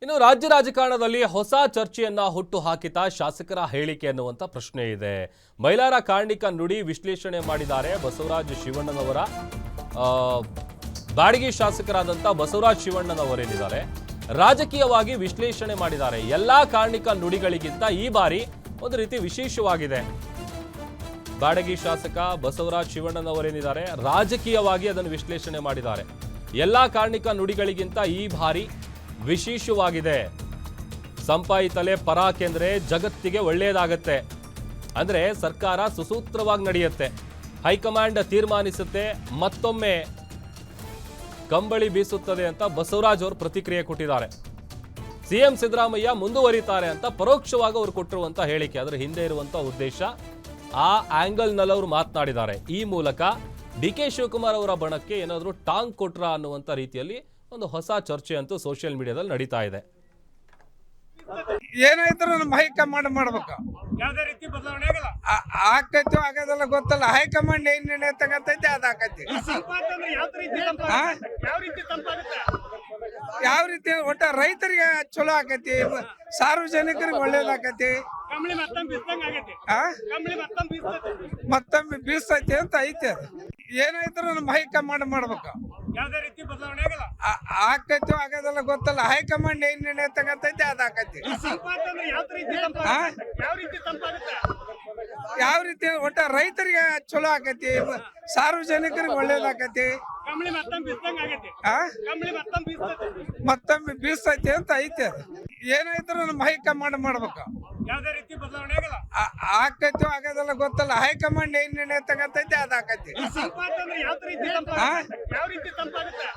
ಇನ್ನು ರಾಜ್ಯ ರಾಜಕಾರಣದಲ್ಲಿ ಹೊಸ ಚರ್ಚೆಯನ್ನ ಹುಟ್ಟು ಹಾಕಿದ ಶಾಸಕರ ಹೇಳಿಕೆ ಅನ್ನುವಂತ ಪ್ರಶ್ನೆ ಇದೆ. ಮೈಲಾರ ಕಾರ್ಣಿಕ ನುಡಿ ವಿಶ್ಲೇಷಣೆ ಮಾಡಿದ್ದಾರೆ ಬಸವರಾಜ ಶಿವಣ್ಣನವರ ಬಾಡಿಗೆ ಶಾಸಕರಾದಂತ ಬಸವರಾಜ ಶಿವಣ್ಣನವರೇನಿದ್ದಾರೆ ರಾಜಕೀಯವಾಗಿ ವಿಶ್ಲೇಷಣೆ ಮಾಡಿದ್ದಾರೆ. ಎಲ್ಲಾ ಕಾರ್ಣಿಕ ನುಡಿಗಳಿಗಿಂತ ಈ ಬಾರಿ ಒಂದು ರೀತಿ ವಿಶೇಷವಾಗಿದೆ. ಬಾಡಗಿ ಶಾಸಕ ಬಸವರಾಜ ಶಿವಣ್ಣನವರೇನಿದ್ದಾರೆ ರಾಜಕೀಯವಾಗಿ ಅದನ್ನು ವಿಶ್ಲೇಷಣೆ ಮಾಡಿದ್ದಾರೆ. ಎಲ್ಲಾ ಕಾರ್ಣಿಕ ನುಡಿಗಳಿಗಿಂತ ಈ ಬಾರಿ ವಿಶೇಷವಾಗಿದೆ. ಸಂಪಾಯಿ ತಲೆ ಪರಾಕೆಂದ್ರೆ ಜಗತ್ತಿಗೆ ಒಳ್ಳೆಯದಾಗತ್ತೆ, ಅಂದ್ರೆ ಸರ್ಕಾರ ಸುಸೂತ್ರವಾಗಿ ನಡೆಯುತ್ತೆ, ಹೈಕಮಾಂಡ್ ತೀರ್ಮಾನಿಸುತ್ತೆ, ಮತ್ತೊಮ್ಮೆ ಕಂಬಳಿ ಬೀಸುತ್ತದೆ ಅಂತ ಬಸವರಾಜ್ ಅವರು ಪ್ರತಿಕ್ರಿಯೆ ಕೊಟ್ಟಿದ್ದಾರೆ. ಸಿಎಂ ಸಿದ್ದರಾಮಯ್ಯ ಮುಂದುವರಿತಾರೆ ಅಂತ ಪರೋಕ್ಷವಾಗಿ ಅವರು ಕೊಟ್ಟಿರುವಂತ ಹೇಳಿಕೆ, ಅದರ ಹಿಂದೆ ಇರುವಂತ ಉದ್ದೇಶ, ಆ ಆಂಗಲ್ ನಲ್ಲಿ ಅವರು ಮಾತನಾಡಿದ್ದಾರೆ. ಈ ಮೂಲಕ ಡಿ.ಕೆ. ಶಿವಕುಮಾರ್ ಅವರ ಬಣಕ್ಕೆ ಏನಾದರೂ ಟಾಂಗ್ ಕೊಟ್ರ ಅನ್ನುವಂತ ರೀತಿಯಲ್ಲಿ ಒಂದು ಹೊಸ ಚರ್ಚೆ ಅಂತೂ ಸೋಷಿಯಲ್ ಮೀಡಿಯಾದಲ್ಲಿ ನಡೀತಾ ಇದೆ. ಏನಾಯ್ತು ನಮ್ಮ ಹೈಕಮಾಂಡ್ ಮಾಡ್ಬೇಕು, ಯಾವ್ದೇ ರೀತಿ ಬದಲಾವಣೆ ಆಗಲ್ಲ. ಆಕೈತಿ ಆಗೋದೆಲ್ಲ ಗೊತ್ತಲ್ಲ. ಹೈಕಮಾಂಡ್ ಏನ್ ನಿರ್ಣಯ ತಗತೈತಿ ಅದ ಆಕೈತಿ. ಯಾವ ರೀತಿ ಒಟ್ಟ ರೈತರಿಗೆ ಚಲೋ ಆಕೈತಿ, ಸಾರ್ವಜನಿಕರಿಗೆ ಒಳ್ಳೇದಾಕೈತಿ, ಮತ್ತೊಮ್ಮೆ ಬೀಸ್ತೈತಿ ಅಂತ ಐತಿ. ಅದು ಏನಾಯ್ತು ನಮ್ಮ ಹೈಕಮಾಂಡ್ ಮಾಡ್ಬೇಕು, ಯಾವ್ದೇ ರೀತಿ ಬದಲಾವಣೆ ಆಗಲ್ಲ. ಆಕೈತಿ ಆಗೋದೆಲ್ಲ ಗೊತ್ತಲ್ಲ. ಹೈಕಮಾಂಡ್ ಏನ್ ನಿರ್ಣಯ ತಗತೈತಿ ಅದ ಆಕೈತಿ. ಯಾವ ರೀತಿ ಒಟ್ಟ ರೈತರಿಗೆ ಚಲೋ ಆಕೈತಿ, ಸಾರ್ವಜನಿಕರಿಗೆ ಒಳ್ಳೇದಾಕೈತಿ, ಮತ್ತೊಮ್ಮೆ ಬೀಸ್ತೈತಿ ಅಂತ ಐತಿ. ಅದು ಏನಾಯ್ತು ನಮ್ಮ ಹೈಕಮಾಂಡ್ ಮಾಡ್ಬೇಕು, ಯಾವ್ದೇ ರೀತಿ ಬದಲಾವಣೆ ಆಗಲ್ಲ. ಆಕೈತಿ ಆಗೋದೆಲ್ಲ ಗೊತ್ತಲ್ಲ. ಹೈಕಮಾಂಡ್ ಏನ್ ನಿರ್ಣಯ ತಗತೈತಿ ಅದ ಆಕೈತಿ. ಯಾವ ರೀತಿ ತಂಪಾಗುತ್ತೆ.